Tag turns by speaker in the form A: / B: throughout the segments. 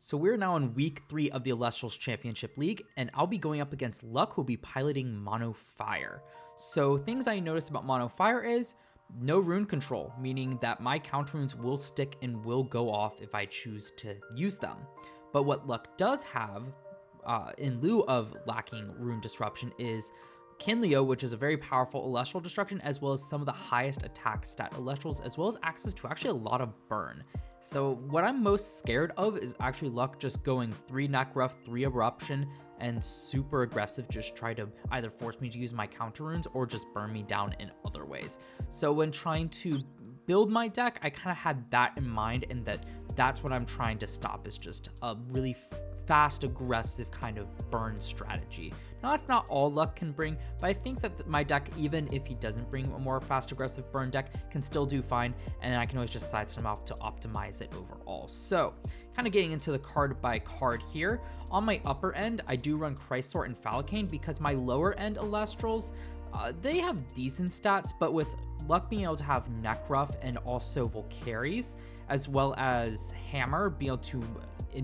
A: So we're now in week 3 of the Elestrals Championship League, and I'll be going up against Luck, who'll be piloting Mono Fire. So things I noticed about Mono Fire is no rune control, meaning that my counter runes will stick and will go off if I choose to use them. But what Luck does have, in lieu of lacking rune disruption, is Kinleo, which is a very powerful Elestral destruction, as well as some of the highest attack stat Elestrals, as well as access to actually a lot of burn. So what I'm most scared of is actually Luck just going 3 Nekruff, 3 Eruption, and super aggressive, just try to either force me to use my counter runes or just burn me down in other ways. So when trying to build my deck, I kind of had that in mind, and that's what I'm trying to stop, is just a really fast, aggressive kind of burn strategy. Now, that's not all Luck can bring, but I think that my deck, even if he doesn't bring a more fast, aggressive burn deck, can still do fine, and then I can always just sidestep him off to optimize it overall. So, kind of getting into the card by card here. On my upper end, I do run Chrysoarin and Falcane because my lower end Elestrals, they have decent stats, but with Luck being able to have Nekruff and also Volcaries, as well as Hammer, being able to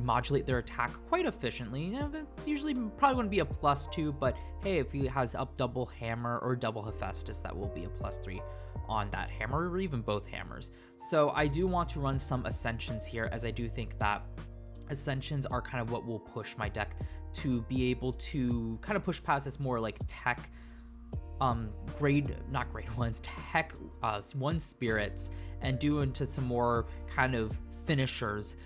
A: modulate their attack quite efficiently. It's usually probably going to be a +2, but hey, if he has up double Hammer or double Hephaestus, that will be a +3 on that Hammer, or even both Hammers. So I do want to run some Ascensions here, as I do think that Ascensions are kind of what will push my deck to be able to kind of push past this more like tech tech 1 spirits, and do into some more kind of finishers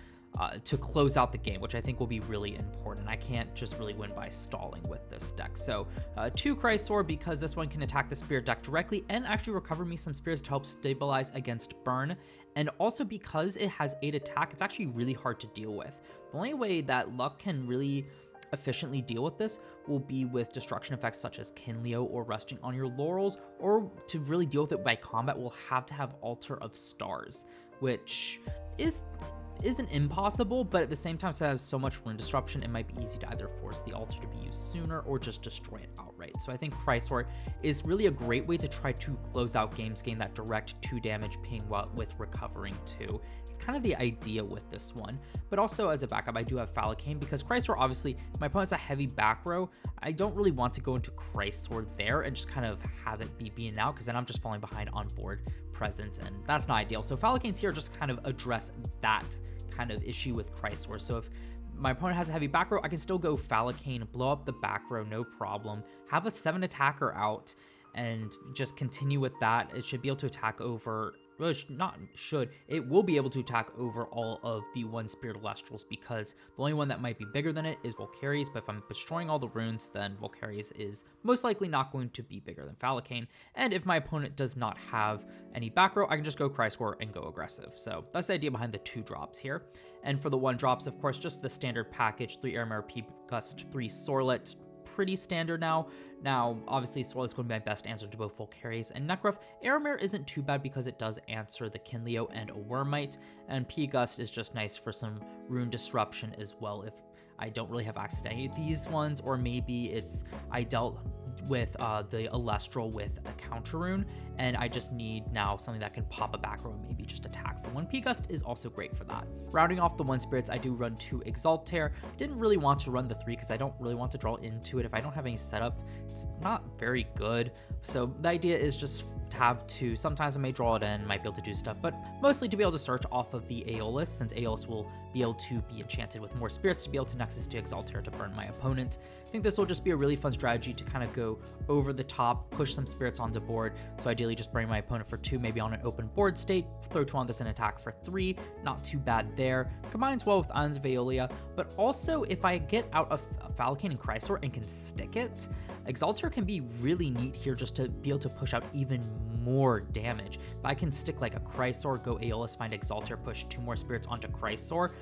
A: to close out the game, which I think will be really important. I can't just really win by stalling with this deck. So 2 Chrysaor, because this one can attack the spirit deck directly and actually recover me some spirits to help stabilize against burn. And also because it has 8 attack, it's actually really hard to deal with. The only way that Luck can really efficiently deal with this will be with destruction effects such as Kinleo or resting on your laurels, or to really deal with it by combat, we'll have to have Altar of Stars, which isn't impossible, but at the same time, since it has so much rune disruption, it might be easy to either force the altar to be used sooner or just destroy it outright. So I think Chrysaor is really a great way to try to close out games, gain that direct 2 damage ping with recovering 2. It's kind of the idea with this one. But also as a backup, I do have Falcane, because Chrysaor, obviously, my opponent's a heavy back row. I don't really want to go into Chrysaor there and just kind of have it be beaten out, because then I'm just falling behind on board presence, and that's not ideal. So Falcane's here just kind of address that kind of issue with Chrysaor. So if my opponent has a heavy back row, I can still go Falcane, blow up the back row, no problem, have a 7 attacker out, and just continue with that. It should be able to attack over, well, it will be able to attack over all of the 1 Spirit Elestrals, because the only one that might be bigger than it is Volcaries, but if I'm destroying all the runes, then Volcaries is most likely not going to be bigger than Falcane. And if my opponent does not have any back row, I can just go Chrysaor and go aggressive. So that's the idea behind the 2 drops here. And for the 1 drops, of course, just the standard package, 3 Airmare, P-Gust, 3 Sorlet, pretty standard now. Now, obviously, Sorlet's going to be my best answer to both Volcaries and Nekruff. Airmare isn't too bad because it does answer the Kinleo and a Wormite, and P-Gust is just nice for some rune disruption as well if I don't really have access to any of these ones, or maybe it's I dealt with the Elestral with a counter rune, and I just need now something that can pop a back row and maybe just attack for 1. P-Gust is also great for that. Rounding off the 1 spirits, I do run 2 Exaltair. Didn't really want to run the 3 because I don't really want to draw into it. If I don't have any setup, it's not very good. So the idea is just to have 2. Sometimes I may draw it in, might be able to do stuff, but mostly to be able to search off of the Aeolus, since Aeolus will be able to be enchanted with more spirits to be able to Nexus to Exaltair to burn my opponent. I think this will just be a really fun strategy to kind of go over the top, push some spirits onto board. So ideally just bring my opponent for 2, maybe on an open board state, throw 2 on this and attack for 3. Not too bad there. Combines well with Island of Aeolia, but also if I get out of Falcane and Chrysaor and can stick it, Exaltair can be really neat here just to be able to push out even more damage. If I can stick like a Chrysaor, go Aeolus, find Exaltair, push 2 more spirits onto Chrysaor,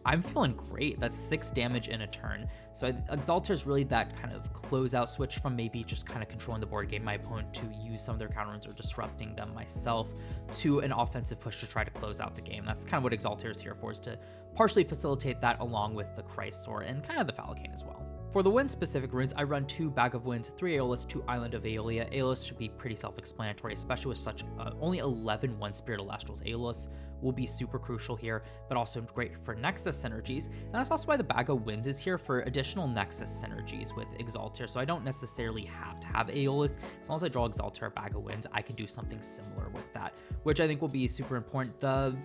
A: I'm feeling great. That's 6 damage in a turn. So Exaltair is really that kind of closeout switch from maybe just kind of controlling the board game, my opponent to use some of their counter runes or disrupting them myself, to an offensive push to try to close out the game. That's kind of what Exaltair is here for, is to partially facilitate that along with the Chrysaor and kind of the Falcane as well. For the wind-specific runes, I run 2 Bag of Winds, 3 Aeolus, 2 Island of Aeolia. Aeolus should be pretty self-explanatory, especially with such only 11 1 Spirit Elestrals. Aeolus will be super crucial here, but also great for Nexus synergies. And that's also why the Bag of Winds is here, for additional Nexus synergies with Exalter. So I don't necessarily have to have Aeolus. As long as I draw Exalter or Bag of Winds, I can do something similar with that, which I think will be super important. The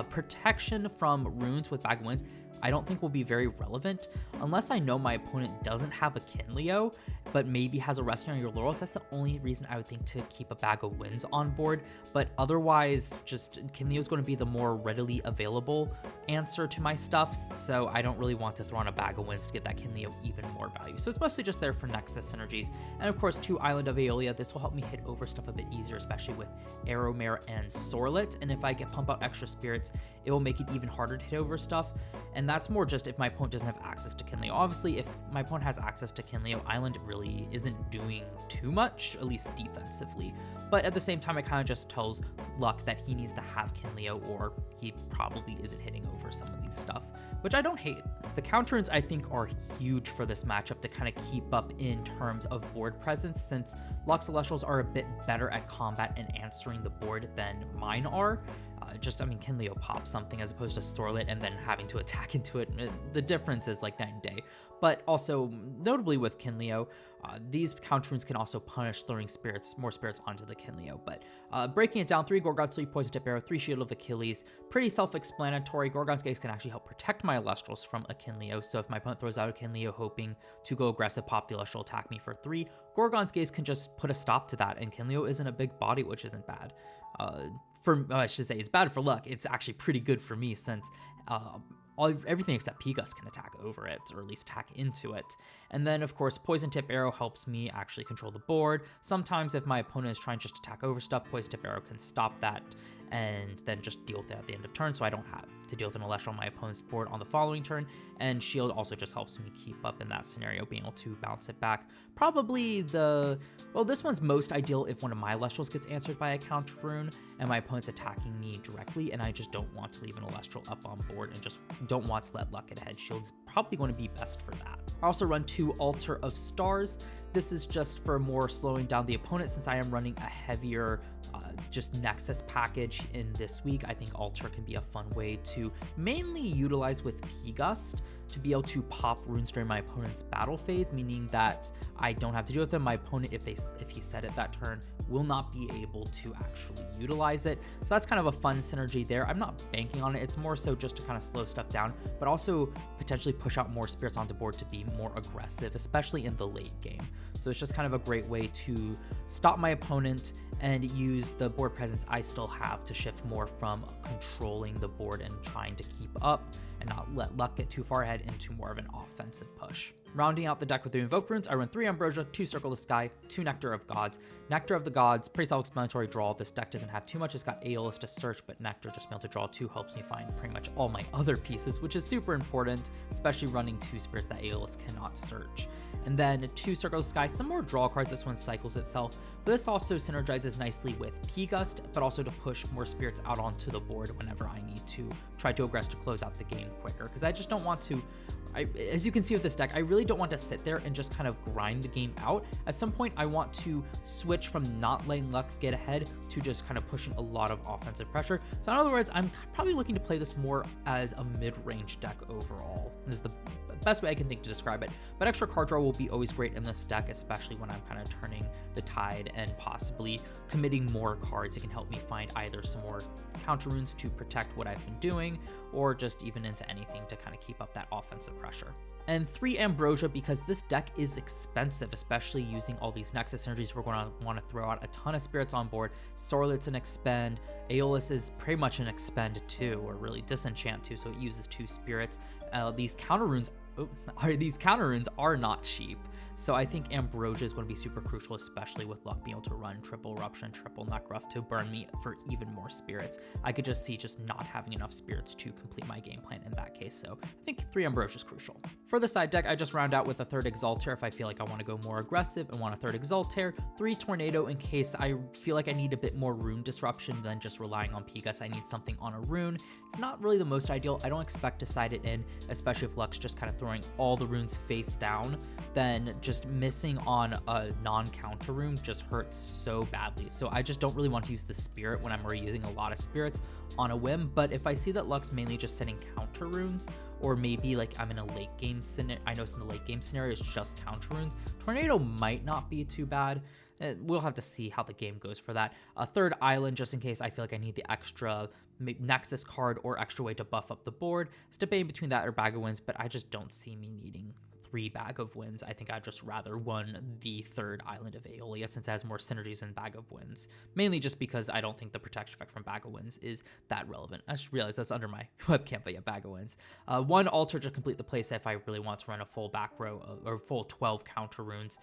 A: protection from runes with Bag of Winds I don't think will be very relevant unless I know my opponent doesn't have a Kinleo, but maybe has a Resting on Your Laurels. That's the only reason I would think to keep a Bag of Winds on board. But otherwise, just Kinleo is going to be the more readily available answer to my stuffs. So I don't really want to throw on a Bag of Winds to get that Kinleo even more value. So it's mostly just there for Nexus synergies. And of course, 2 Island of Aeolia. This will help me hit over stuff a bit easier, especially with Arrowmare and Sorlet. And if I get pump out extra spirits, it will make it even harder to hit over stuff. And that's more just if my opponent doesn't have access to Kinleo. Obviously, if my opponent has access to Kinleo, Island really isn't doing too much, at least defensively. But at the same time, it kind of just tells Luck that he needs to have Kinleo, or he probably isn't hitting over some of these stuff, which I don't hate. The counter-runes, I think, are huge for this matchup to kind of keep up in terms of board presence, since Luck's Elestrals are a bit better at combat and answering the board than mine are. Kinleo pops something as opposed to Sorlet and then having to attack into it. The difference is like night and day. But also, notably with Kinleo, these counter-runes can also punish throwing more spirits onto the Kinleo. But breaking it down, 3 Gorgon's, 3 Poison Tip Arrow, 3 Shield of Achilles. Pretty self-explanatory. Gorgon's Gaze can actually help protect my Elestrals from a Kinleo. So if my opponent throws out a Kinleo hoping to go aggressive, pop the Elestral, attack me for 3, Gorgon's Gaze can just put a stop to that. And Kinleo isn't a big body, which isn't bad. I should say it's bad for Luck. It's actually pretty good for me, since everything except Pegas can attack over it, or at least attack into it. And then, of course, Poison Tip Arrow helps me actually control the board. Sometimes if my opponent is trying just to attack over stuff, Poison Tip Arrow can stop that and then just deal with it at the end of turn, so I don't have to deal with an Elestral on my opponent's board on the following turn. And Shield also just helps me keep up in that scenario, being able to bounce it back. Probably this one's most ideal if one of my Elestrals gets answered by a counter rune and my opponent's attacking me directly, and I just don't want to leave an Elestral up on board and just don't want to let Luck get ahead. Shield's probably going to be best for that. I also run 2 Altar of Stars. This is just for more slowing down the opponent, since I am running a heavier just Nexus package in this week. I think Altar can be a fun way to mainly utilize with P-Gust to be able to pop runes during my opponent's battle phase, meaning that I don't have to deal with them. My opponent, if he set it that turn, will not be able to actually utilize it. So that's kind of a fun synergy there. I'm not banking on it. It's more so just to kind of slow stuff down, but also potentially push out more spirits onto board to be more aggressive, especially in the late game. So it's just kind of a great way to stop my opponent and use the board presence I still have to shift more from controlling the board and trying to keep up and not let Luck get too far ahead into more of an offensive push. Rounding out the deck with the Invoke runes, I run 3 Ambrosia, 2 Circle of the Sky, 2 Nectar of Gods. Nectar of the Gods, pretty self-explanatory draw. This deck doesn't have too much. It's got Aeolus to search, but Nectar, just being able to draw 2, helps me find pretty much all my other pieces, which is super important, especially running 2 spirits that Aeolus cannot search. And then 2 Circle of the Sky, some more draw cards. This one cycles itself, but this also synergizes nicely with P-Gust, but also to push more spirits out onto the board whenever I need to try to aggress to close out the game quicker, because I just don't want to. As you can see with this deck, I really don't want to sit there and just kind of grind the game out. At some point, I want to switch from not letting Luck get ahead to just kind of pushing a lot of offensive pressure. So in other words, I'm probably looking to play this more as a mid-range deck overall. This is the best way I can think to describe it. But extra card draw will be always great in this deck, especially when I'm kind of turning the tide and possibly committing more cards. It can help me find either some more counter runes to protect what I've been doing, or just even into anything to kind of keep up that offensive pressure. And 3 Ambrosia, because this deck is expensive, especially using all these Nexus synergies. We're going to want to throw out a ton of spirits on board. Sorlet's an expend. Aeolus is pretty much an expend too, or really disenchant too, so it uses 2 spirits. These counter runes are not cheap. So I think Ambrosia is going to be super crucial, especially with Luck being able to run triple Eruption, triple Knockruff to burn me for even more spirits. I could just see not having enough spirits to complete my game plan in that case. So I think 3 Ambrosia is crucial. For the side deck, I just round out with a 3rd Exalter if I feel like I want to go more aggressive and want a 3rd Exalter, 3 Tornado in case I feel like I need a bit more rune disruption than just relying on Pegas. I need something on a rune. It's not really the most ideal. I don't expect to side it in, especially if Luck's just kind of throwing all the runes face down, then just missing on a non-counter rune just hurts so badly. So I just don't really want to use the spirit when I'm already using a lot of spirits on a whim. But if I see that luck's mainly just setting counter runes, or maybe like I'm in a late game scenario, I know in the late game scenario it's just counter runes, tornado might not be too bad. We'll have to see how the game goes for that. A third island, just in case I feel like I need the extra Nexus card or extra way to buff up the board. It's debating between that or Bag of Winds, but I just don't see me needing 3 Bag of Winds. I think I'd just rather won the third island of Aeolia since it has more synergies than Bag of Winds. Mainly just because I don't think the protection effect from Bag of Winds is that relevant. I just realized that's under my webcam, but yeah, Bag of Winds. 1 altar to complete the playset if I really want to run a full back row or full 12 counter runes.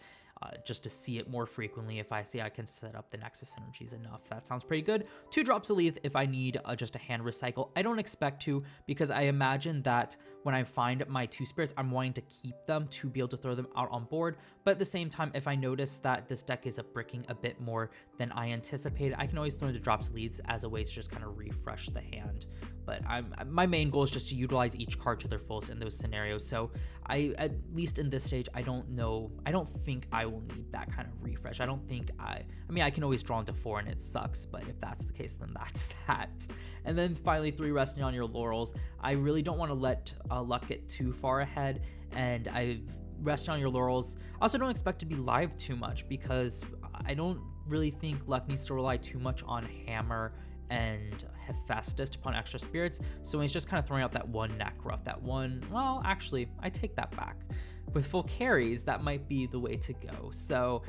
A: Just to see it more frequently if I see I can set up the Nexus synergies enough. That sounds pretty good. 2 drops of Leaf if I need just a hand recycle. I don't expect to, because I imagine that when I find my 2 spirits, I'm wanting to keep them to be able to throw them out on board. But at the same time, if I notice that this deck is bricking a bit more than I anticipated, I can always throw in the drops of leads as a way to just kind of refresh the hand. But my main goal is just to utilize each card to their fullest in those scenarios. So at least in this stage, I don't think I will need that kind of refresh. I mean, I can always draw into 4 and it sucks, but if that's the case, then that's that. And then finally, 3, resting on your laurels. I really don't want to let luck get too far ahead, and I rest on your laurels. I also don't expect to be live too much, because I don't really think luck needs to rely too much on hammer and Hephaestus to put extra spirits. So he's just kind of throwing out that 1 Necruff, that one, well, actually, I take that back. With full carries, that might be the way to go. So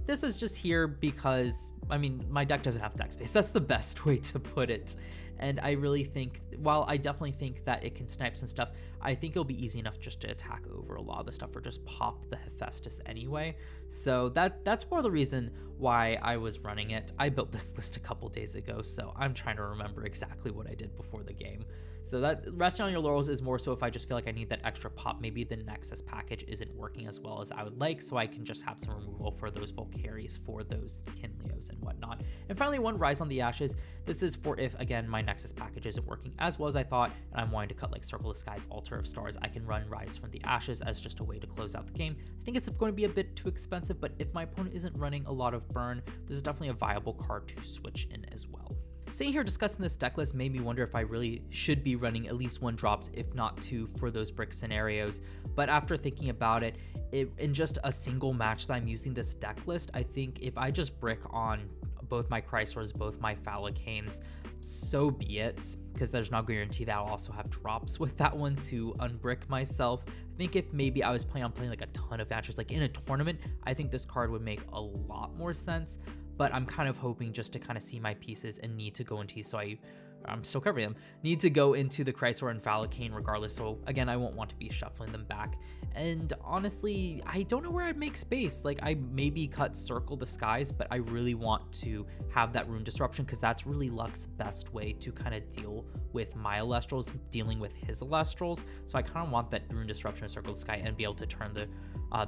A: this is just here because, I mean, my deck doesn't have deck space. That's the best way to put it. And I really think, while I definitely think that it can snipes and stuff, I think it'll be easy enough just to attack over a lot of the stuff or just pop the Hephaestus anyway. So that's more the reason why I was running it. I built this list a couple days ago, so I'm trying to remember exactly what I did before the game. So that resting on your laurels is more so if I just feel like I need that extra pop. Maybe the Nexus package isn't working as well as I would like, so I can just have some removal for those full carries for those Kinleos and whatnot. And finally, 1 Rise on the Ashes. This is for if, again, my Nexus package isn't working as well as I thought, and I'm wanting to cut like Circle of Skies, Altar of Stars. I can run Rise from the Ashes as just a way to close out the game. I think it's going to be a bit too expensive, but if my opponent isn't running a lot of burn, this is definitely a viable card to switch in as well. Sitting here discussing this deck list made me wonder if I really should be running at least 1 drops, if not 2, for those brick scenarios. But after thinking about it, in just a single match that I'm using this deck list, I think if I just brick on both my Chrysaors, both my Phallicanes, so be it, because there's no guarantee that I'll also have drops with that one to unbrick myself. I think if maybe I was playing like a ton of matches, like in a tournament, I think this card would make a lot more sense. But I'm kind of hoping just to kind of see my pieces and need to go into, so I'm still covering them, need to go into the Chrysaor and Phallicane regardless. So again, I won't want to be shuffling them back. And honestly, I don't know where I'd make space. Like, I maybe cut Circle the Skies, but I really want to have that rune disruption, because that's really Luck's best way to kind of deal with my Elestrals, dealing with his Elestrals. So I kind of want that rune disruption of Circle the Sky and be able to turn the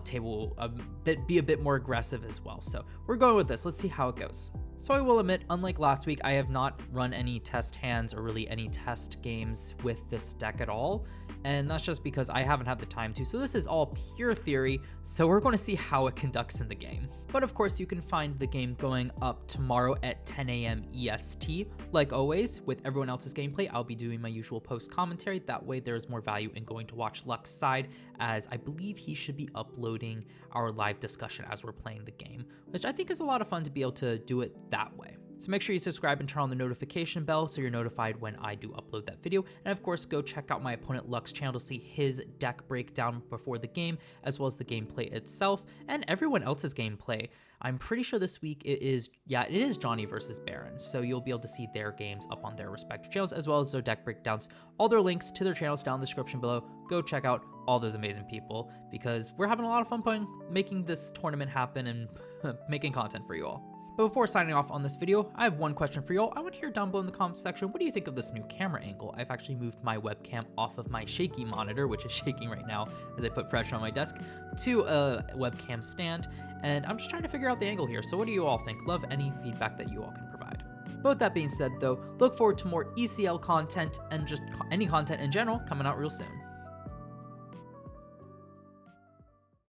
A: table be a bit more aggressive as well. So we're going with this. Let's see how it goes. So I will admit, unlike last week, I have not run any test hands or really any test games with this deck at all. And that's just because I haven't had the time to. So this is all pure theory. So we're going to see how it conducts in the game. But of course, you can find the game going up tomorrow at 10 a.m. EST. Like always, with everyone else's gameplay, I'll be doing my usual post commentary. That way there's more value in going to watch Luck's side, as I believe he should be uploading our live discussion as we're playing the game, which I think is a lot of fun to be able to do it that way. So make sure you subscribe and turn on the notification bell so you're notified when I do upload that video. And of course, go check out my opponent Luck's channel to see his deck breakdown before the game, as well as the gameplay itself and everyone else's gameplay. I'm pretty sure this week it is Johnny versus Baron. So you'll be able to see their games up on their respective channels, as well as their deck breakdowns. All their links to their channels down in the description below. Go check out all those amazing people, because we're having a lot of fun making this tournament happen and making content for you all. But before signing off on this video, I have one question for y'all. I want to hear down below in the comments section, what do you think of this new camera angle? I've actually moved my webcam off of my shaky monitor, which is shaking right now as I put pressure on my desk, to a webcam stand, and I'm just trying to figure out the angle here. So what do you all think? Love any feedback that you all can provide. But with that being said though, look forward to more ECL content and just any content in general coming out real soon.